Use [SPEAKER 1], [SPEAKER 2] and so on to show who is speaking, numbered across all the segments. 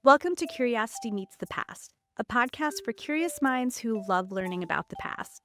[SPEAKER 1] Welcome to Curiosity Meets the Past, a podcast for curious minds who love learning about the past.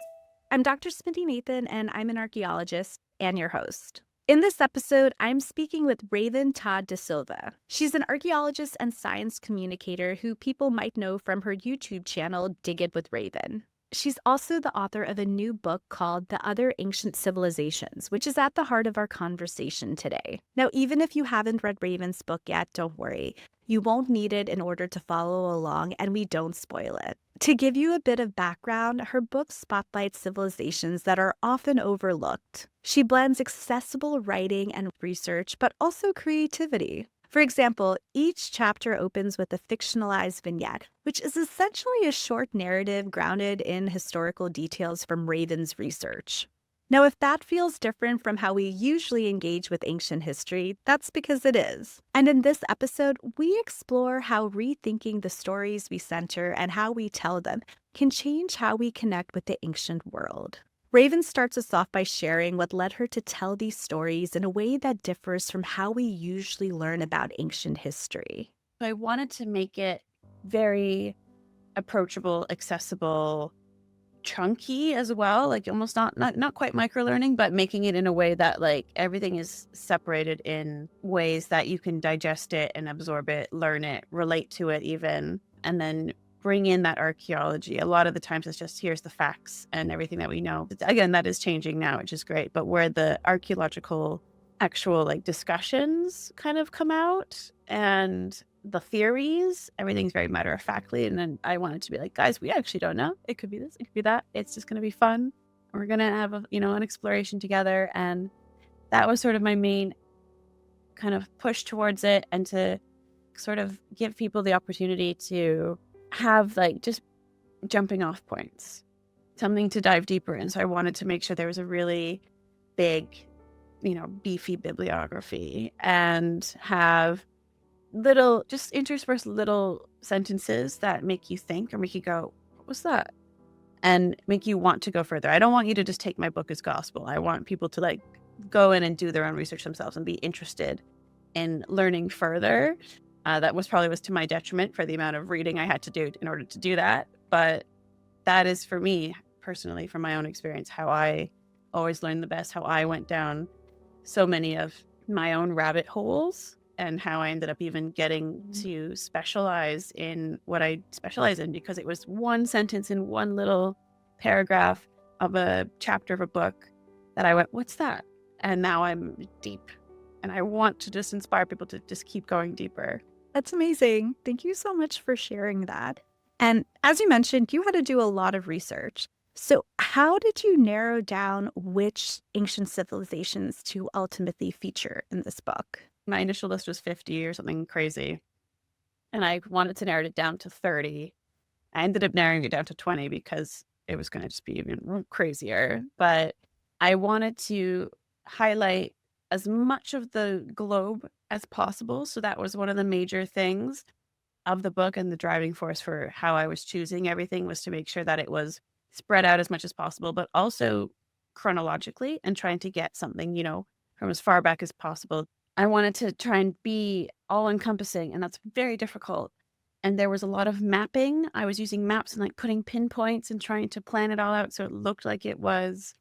[SPEAKER 1] I'm Dr. Smitty Nathan, and I'm an archaeologist and your host. In this episode, I'm speaking with Raven Todd DaSilva. She's an archaeologist and science communicator who people might know from her YouTube channel, Dig It with Raven. She's also the author of a new book called The Other Ancient Civilisations, which is at the heart of our conversation today. Now, even if you haven't read Raven's book yet, don't worry. You won't need it in order to follow along, and we don't spoil it. To give you a bit of background, her book spotlights civilizations that are often overlooked. She blends accessible writing and research, but also creativity. For example, each chapter opens with a fictionalized vignette, which is essentially a short narrative grounded in historical details from Raven's research. Now, if that feels different from how we usually engage with ancient history, that's because it is. And in this episode, we explore how rethinking the stories we center and how we tell them can change how we connect with the ancient world. Raven starts us off by sharing what led her to tell these stories in a way that differs from how we usually learn about ancient history.
[SPEAKER 2] I wanted to make it very approachable, accessible, chunky as well, like almost not quite micro learning, but making it in a way that like everything is separated in ways that you can digest it and absorb it, learn it, relate to it even, and then bring in that archaeology. A lot of the times it's just here's the facts and everything that we know. Again, that is changing now, which is great, but where the archaeological actual like discussions kind of come out and the theories, everything's very matter of factly. And then I wanted to be like, guys, we actually don't know. It could be this, it could be that. It's just going to be fun. We're going to have an exploration together. And that was sort of my main kind of push towards it, and to sort of give people the opportunity to have like just jumping off points, something to dive deeper in. So I wanted to make sure there was a really big, beefy bibliography and have little, just intersperse little sentences that make you think or make you go, what was that? And make you want to go further. I don't want you to just take my book as gospel. I want people to like go in and do their own research themselves and be interested in learning further. That was to my detriment for the amount of reading I had to do in order to do that. But that is, for me personally, from my own experience, how I always learned the best, how I went down so many of my own rabbit holes, and how I ended up even getting to specialize in what I specialize in, because it was one sentence in one little paragraph of a chapter of a book that I went, what's that? And now I'm deep, and I want to just inspire people to just keep going deeper.
[SPEAKER 1] That's amazing. Thank you so much for sharing that. And as you mentioned, you had to do a lot of research. So, how did you narrow down which ancient civilizations to ultimately feature in this book?
[SPEAKER 2] My initial list was 50 or something crazy, and I wanted to narrow it down to 30. I ended up narrowing it down to 20 because it was going to just be even crazier. But I wanted to highlight as much of the globe as possible. So that was one of the major things of the book, and the driving force for how I was choosing everything was to make sure that it was spread out as much as possible, but also chronologically, and trying to get something, from as far back as possible. I wanted to try and be all encompassing, and that's very difficult. And there was a lot of mapping. I was using maps and like putting pinpoints and trying to plan it all out so it looked like it was,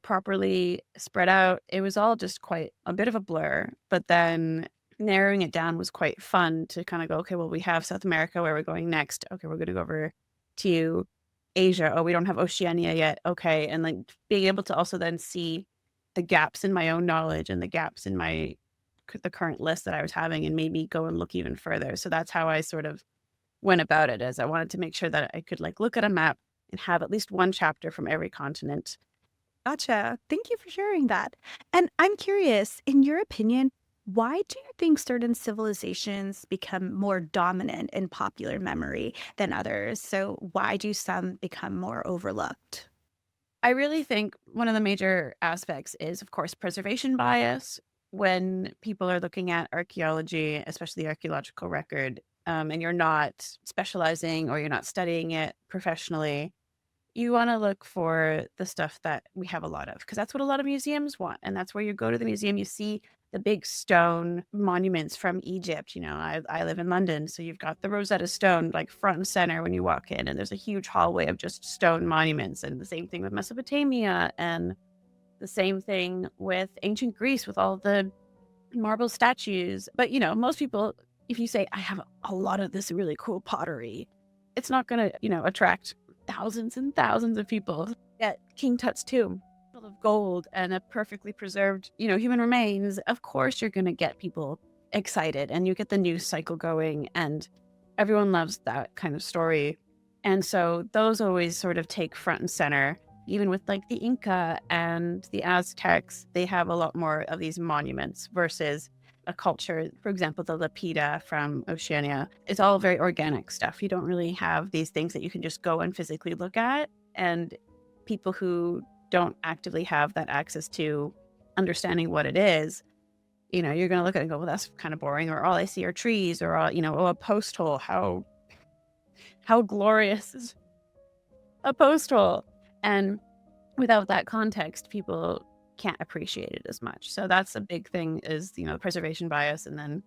[SPEAKER 2] properly spread out. It was all just quite a bit of a blur, but then narrowing it down was quite fun to kind of go, okay, well, we have South America, where we're going next. Okay, we're going to go over to Asia. Oh, we don't have Oceania yet. Okay. And like being able to also then see the gaps in my own knowledge and the gaps in the current list that I was having, and made me go and look even further. So that's how I sort of went about it, as I wanted to make sure that I could like look at a map and have at least one chapter from every continent.
[SPEAKER 1] Gotcha. Thank you for sharing that. And I'm curious, in your opinion, why do you think certain civilizations become more dominant in popular memory than others? So, why do some become more overlooked?
[SPEAKER 2] I really think one of the major aspects is, of course, preservation bias. When people are looking at archaeology, especially the archaeological record, and you're not specializing or you're not studying it professionally, you want to look for the stuff that we have a lot of, because that's what a lot of museums want. And that's where you go to the museum, you see the big stone monuments from Egypt. I live in London, so you've got the Rosetta Stone like front and center when you walk in, and there's a huge hallway of just stone monuments. And the same thing with Mesopotamia, and the same thing with ancient Greece with all the marble statues. But most people, if you say I have a lot of this really cool pottery, it's not going to attract thousands and thousands of people. At King Tut's tomb full of gold and a perfectly preserved human remains, of course you're going to get people excited, and you get the news cycle going, and everyone loves that kind of story. And so those always sort of take front and center. Even with like the Inca and the Aztecs, they have a lot more of these monuments versus a culture. For example, the Lapita from Oceania, it's all very organic stuff. You don't really have these things that you can just go and physically look at. And people who don't actively have that access to understanding what it is, you're going to look at it and go, well, that's kind of boring. Or all I see are trees, or a post hole. How glorious is a post hole? And without that context, people can't appreciate it as much. So that's a big thing, is, preservation bias, and then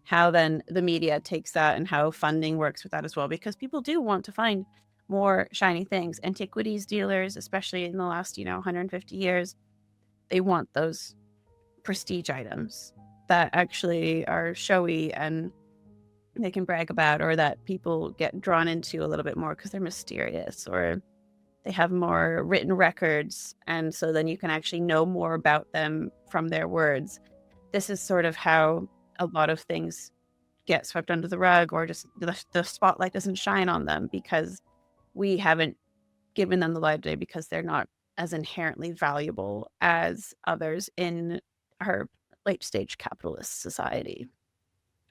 [SPEAKER 2] how then the media takes that and how funding works with that as well, because people do want to find more shiny things. Antiquities dealers, especially in the last, 150 years, they want those prestige items that actually are showy and they can brag about, or that people get drawn into a little bit more because they're mysterious, or they have more written records, and so then you can actually know more about them from their words. This is sort of how a lot of things get swept under the rug, or just the spotlight doesn't shine on them because we haven't given them the light of day, because they're not as inherently valuable as others in our late stage capitalist society.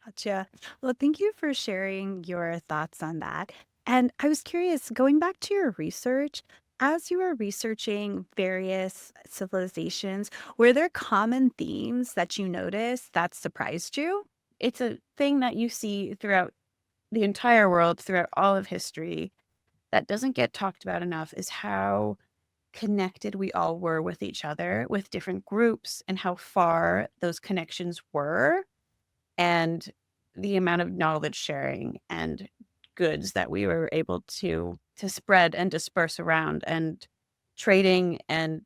[SPEAKER 1] Gotcha. Well, thank you for sharing your thoughts on that. And I was curious, going back to your research, as you were researching various civilizations, were there common themes that you noticed that surprised you?
[SPEAKER 2] It's a thing that you see throughout the entire world, throughout all of history, that doesn't get talked about enough, is how connected we all were with each other, with different groups, and how far those connections were, and the amount of knowledge sharing and goods that we were able to spread and disperse around. And trading and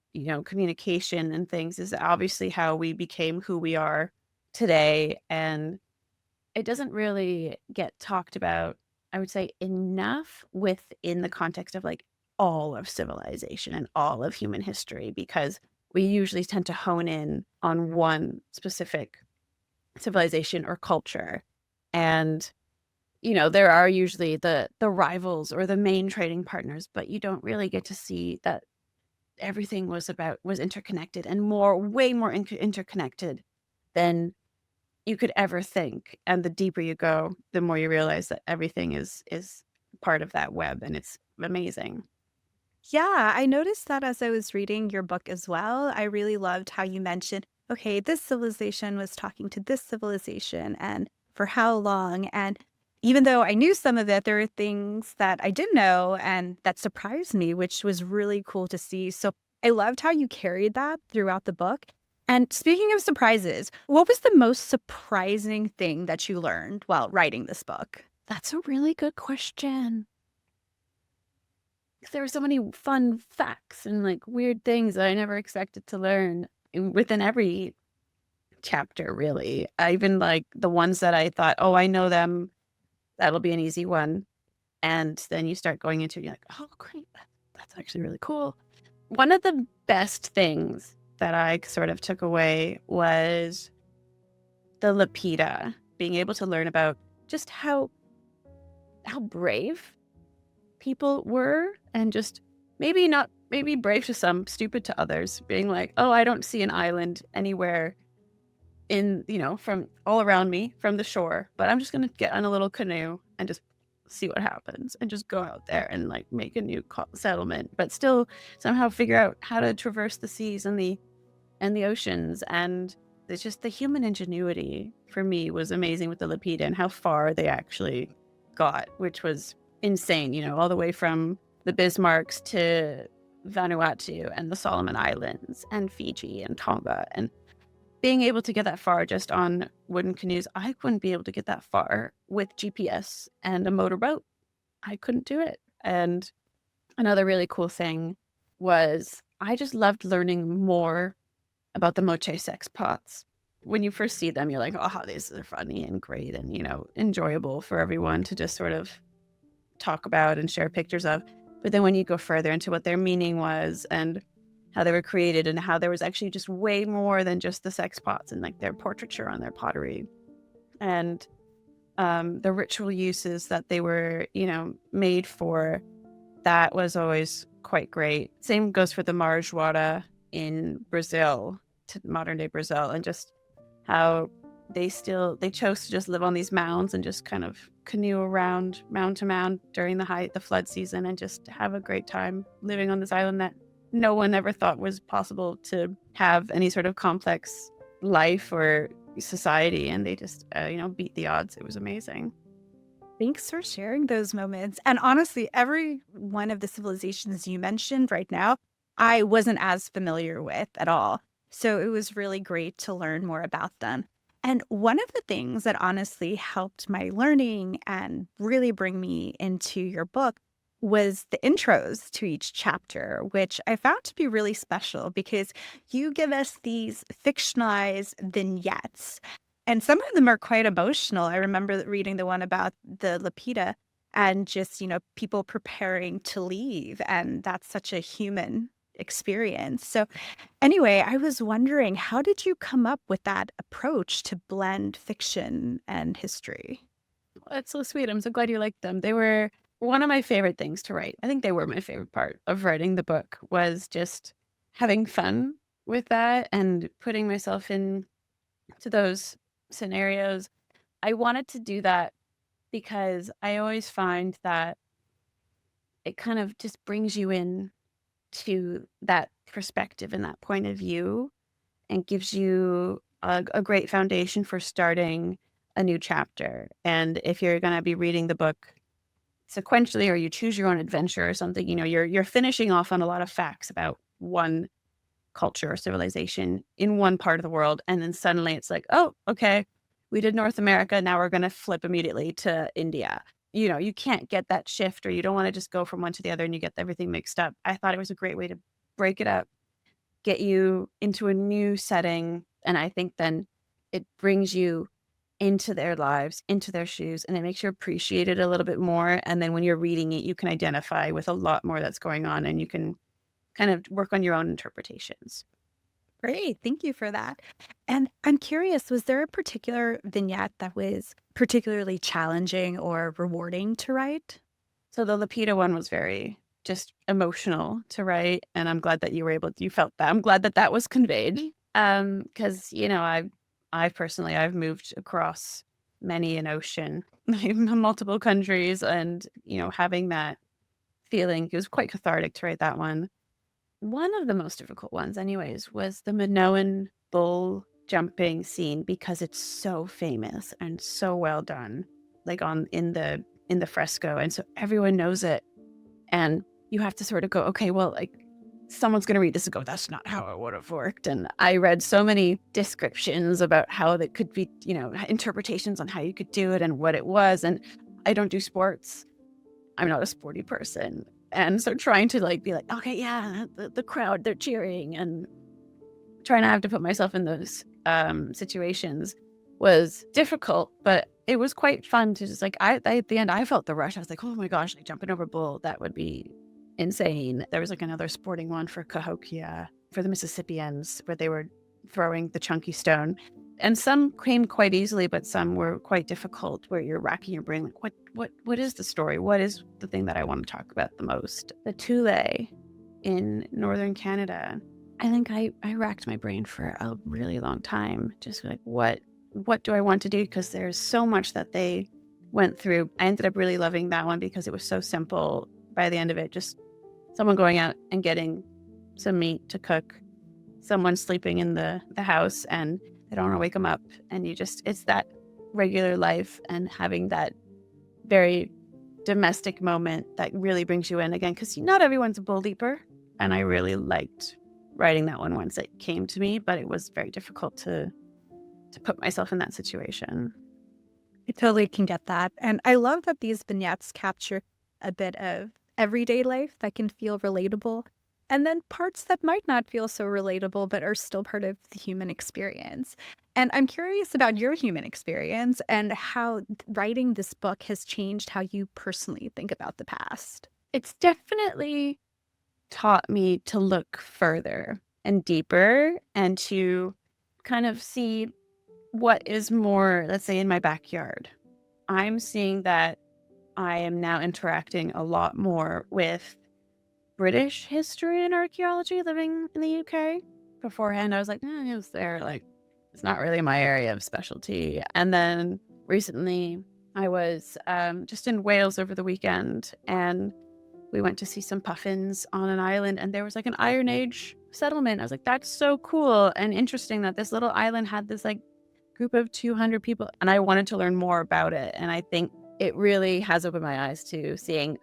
[SPEAKER 2] communication and things is obviously how we became who we are today. And it doesn't really get talked about, I would say, enough within the context of like all of civilization and all of human history, because we usually tend to hone in on one specific civilization or culture. And there are usually the rivals or the main trading partners, but you don't really get to see that everything was interconnected, and way more interconnected than you could ever think. And the deeper you go, the more you realize that everything is part of that web, and it's amazing.
[SPEAKER 1] Yeah, I noticed that as I was reading your book as well. I really loved how you mentioned, okay, this civilization was talking to this civilization and for how long. And even though I knew some of it, there are things that I didn't know and that surprised me, which was really cool to see. So I loved how you carried that throughout the book. And speaking of surprises, what was the most surprising thing that you learned while writing this book?
[SPEAKER 2] That's a really good question. There were so many fun facts and like weird things that I never expected to learn within every chapter, really. I even like the ones that I thought, oh, I know them, that'll be an easy one. And then you start going into it, you're like, oh, great, that's actually really cool. One of the best things that I sort of took away was the Lapita, being able to learn about just how brave people were, and just maybe brave to some, stupid to others, being like, oh, I don't see an island anywhere in, from all around me from the shore, but I'm just going to get on a little canoe and just see what happens, and just go out there and like make a new settlement, but still somehow figure out how to traverse the seas and the oceans. And it's just the human ingenuity for me was amazing with the Lapita, and how far they actually got, which was insane, all the way from the Bismarcks to Vanuatu and the Solomon Islands and Fiji and Tonga. And being able to get that far just on wooden canoes, I wouldn't be able to get that far with GPS and a motorboat. I couldn't do it. And another really cool thing was I just loved learning more about the moche sex pots. When you first see them, you're like, oh, these are funny and great and, enjoyable for everyone to just sort of talk about and share pictures of. But then when you go further into what their meaning was and how they were created and how there was actually just way more than just the sex pots and like their portraiture on their pottery and the ritual uses that they were, made for, that was always quite great. Same goes for the Marajoara in Brazil, to modern day Brazil, and just how they chose to just live on these mounds and just kind of canoe around mound to mound during the flood season and just have a great time living on this island that no one ever thought was possible to have any sort of complex life or society. And they just, beat the odds. It was amazing.
[SPEAKER 1] Thanks for sharing those moments. And honestly, every one of the civilizations you mentioned right now, I wasn't as familiar with at all. So it was really great to learn more about them. And one of the things that honestly helped my learning and really bring me into your book was the intros to each chapter, which I found to be really special because you give us these fictionalized vignettes. And some of them are quite emotional. I remember reading the one about the Lapita and just, people preparing to leave. And that's such a human experience. So anyway, I was wondering, how did you come up with that approach to blend fiction and history?
[SPEAKER 2] That's so sweet. I'm so glad you liked them. They were one of my favorite things to write. I think they were my favorite part of writing the book, was just having fun with that and putting myself in to those scenarios. I wanted to do that because I always find that it kind of just brings you in to that perspective and that point of view and gives you a great foundation for starting a new chapter. And if you're going to be reading the book sequentially, or you choose your own adventure or something, you're finishing off on a lot of facts about one culture or civilization in one part of the world. And then suddenly it's like, oh, okay, we did North America. Now we're going to flip immediately to India. You can't get that shift, or you don't want to just go from one to the other and you get everything mixed up. I thought it was a great way to break it up, get you into a new setting. And I think then it brings you into their lives, into their shoes, and it makes you appreciate it a little bit more. And then when you're reading it, you can identify with a lot more that's going on and you can kind of work on your own interpretations.
[SPEAKER 1] Great. Thank you for that. And I'm curious, was there a particular vignette that was particularly challenging or rewarding to write?
[SPEAKER 2] So the Lapita one was very just emotional to write. And I'm glad that you felt that. I'm glad that that was conveyed. Because, I personally, I've moved across many an ocean, multiple countries, and, having that feeling, it was quite cathartic to write that one. One of the most difficult ones, anyways, was the Minoan bull jumping scene, because it's so famous and so well done, like in the fresco, and so everyone knows it, and you have to sort of go, okay, well, like someone's going to read this and go, that's not how it would have worked. And I read so many descriptions about how that could be, interpretations on how you could do it and what it was. And I don't do sports. I'm not a sporty person. And so trying to be like, okay, yeah, the crowd, they're cheering, and trying to have to put myself in those situations was difficult, but it was quite fun to just at the end, I felt the rush. I was like, oh my gosh, jumping over a bull, that would be insane. There was another sporting one for Cahokia, for the Mississippians, where they were throwing the chunky stone. And some came quite easily, but some were quite difficult, where you're racking your brain, like, what is the story? What is the thing that I want to talk about the most? The Thule in northern Canada. I think I racked my brain for a really long time, just like, what do I want to do? Because there's so much that they went through. I ended up really loving that one because it was so simple by the end of it. Just someone going out and getting some meat to cook, someone sleeping in the house, and they don't want to wake them up. And it's that regular life and having that very domestic moment that really brings you in again, because not everyone's a bull leaper. And I really liked writing that one once it came to me, but it was very difficult to put myself in that situation.
[SPEAKER 1] I totally can get that. And I love that these vignettes capture a bit of everyday life that can feel relatable, and then parts that might not feel so relatable but are still part of the human experience. And I'm curious about your human experience and how writing this book has changed how you personally think about the past.
[SPEAKER 2] It's definitely taught me to look further and deeper and to kind of see what is more, let's say, in my backyard. I'm seeing that I am now interacting a lot more with British history and archaeology living in the UK. Beforehand, I was like, it was there. Like, it's not really my area of specialty. And then recently, I was just in Wales over the weekend, and we went to see some puffins on an island, and there was like an Iron Age settlement. I was like, that's so cool and interesting that this little island had this like group of 200 people. And I wanted to learn more about it. And I think it really has opened my eyes to seeing,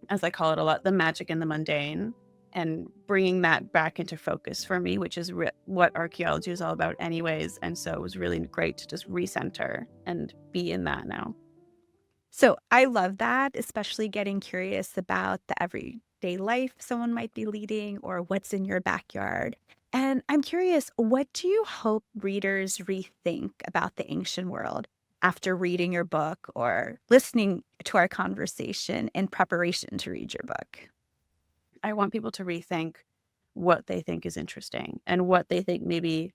[SPEAKER 2] as I call it a lot, the magic in the mundane, and bringing that back into focus for me, which is what archaeology is all about anyways. And so it was really great to just recenter and be in that now.
[SPEAKER 1] So I love that, especially getting curious about the everyday life someone might be leading or what's in your backyard. And I'm curious, what do you hope readers rethink about the ancient world after reading your book or listening to our conversation in preparation to read your book?
[SPEAKER 2] I want people to rethink what they think is interesting and what they think maybe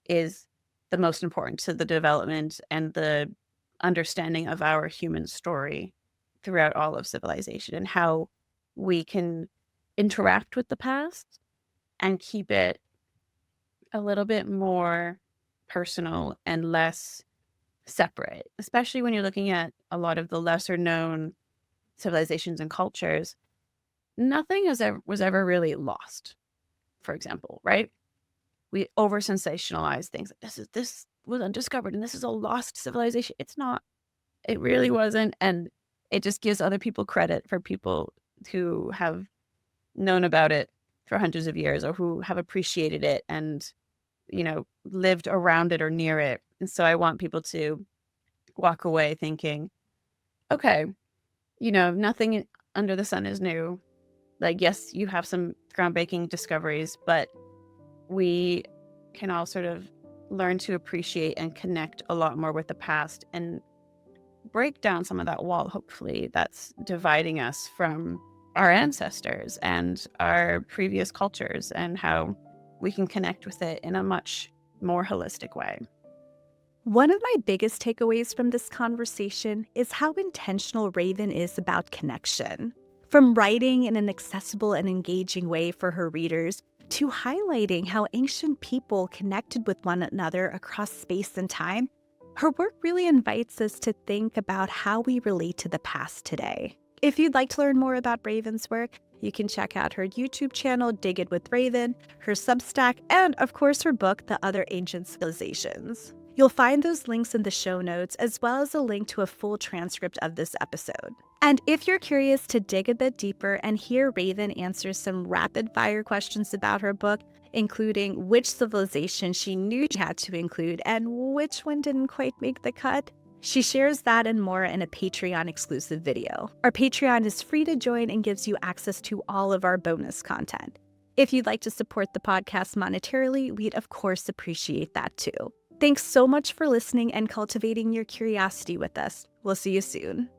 [SPEAKER 2] is the most important to the development and the understanding of our human story throughout all of civilization, and how we can interact with the past and keep it a little bit more personal and less separate, especially when you're looking at a lot of the lesser known civilizations and cultures. Nothing was ever really lost, for example, right? We over sensationalize things. This was undiscovered and this is a lost civilization. It's not. It really wasn't. And it just gives other people credit for people who have known about it for hundreds of years, or who have appreciated it and, lived around it or near it. And so I want people to walk away thinking, okay, nothing under the sun is new. Like, yes, you have some groundbreaking discoveries, but we can all sort of learn to appreciate and connect a lot more with the past and break down some of that wall, hopefully, that's dividing us from our ancestors and our previous cultures, and how we can connect with it in a much more holistic way.
[SPEAKER 1] One of my biggest takeaways from this conversation is how intentional Raven is about connection. From writing in an accessible and engaging way for her readers, to highlighting how ancient people connected with one another across space and time, her work really invites us to think about how we relate to the past today. If you'd like to learn more about Raven's work, you can check out her YouTube channel, Dig It with Raven, her Substack, and of course her book, The Other Ancient Civilisations. You'll find those links in the show notes, as well as a link to a full transcript of this episode. And if you're curious to dig a bit deeper and hear Raven answer some rapid-fire questions about her book, including which civilization she knew she had to include and which one didn't quite make the cut, she shares that and more in a Patreon-exclusive video. Our Patreon is free to join and gives you access to all of our bonus content. If you'd like to support the podcast monetarily, we'd of course appreciate that too. Thanks so much for listening and cultivating your curiosity with us. We'll see you soon.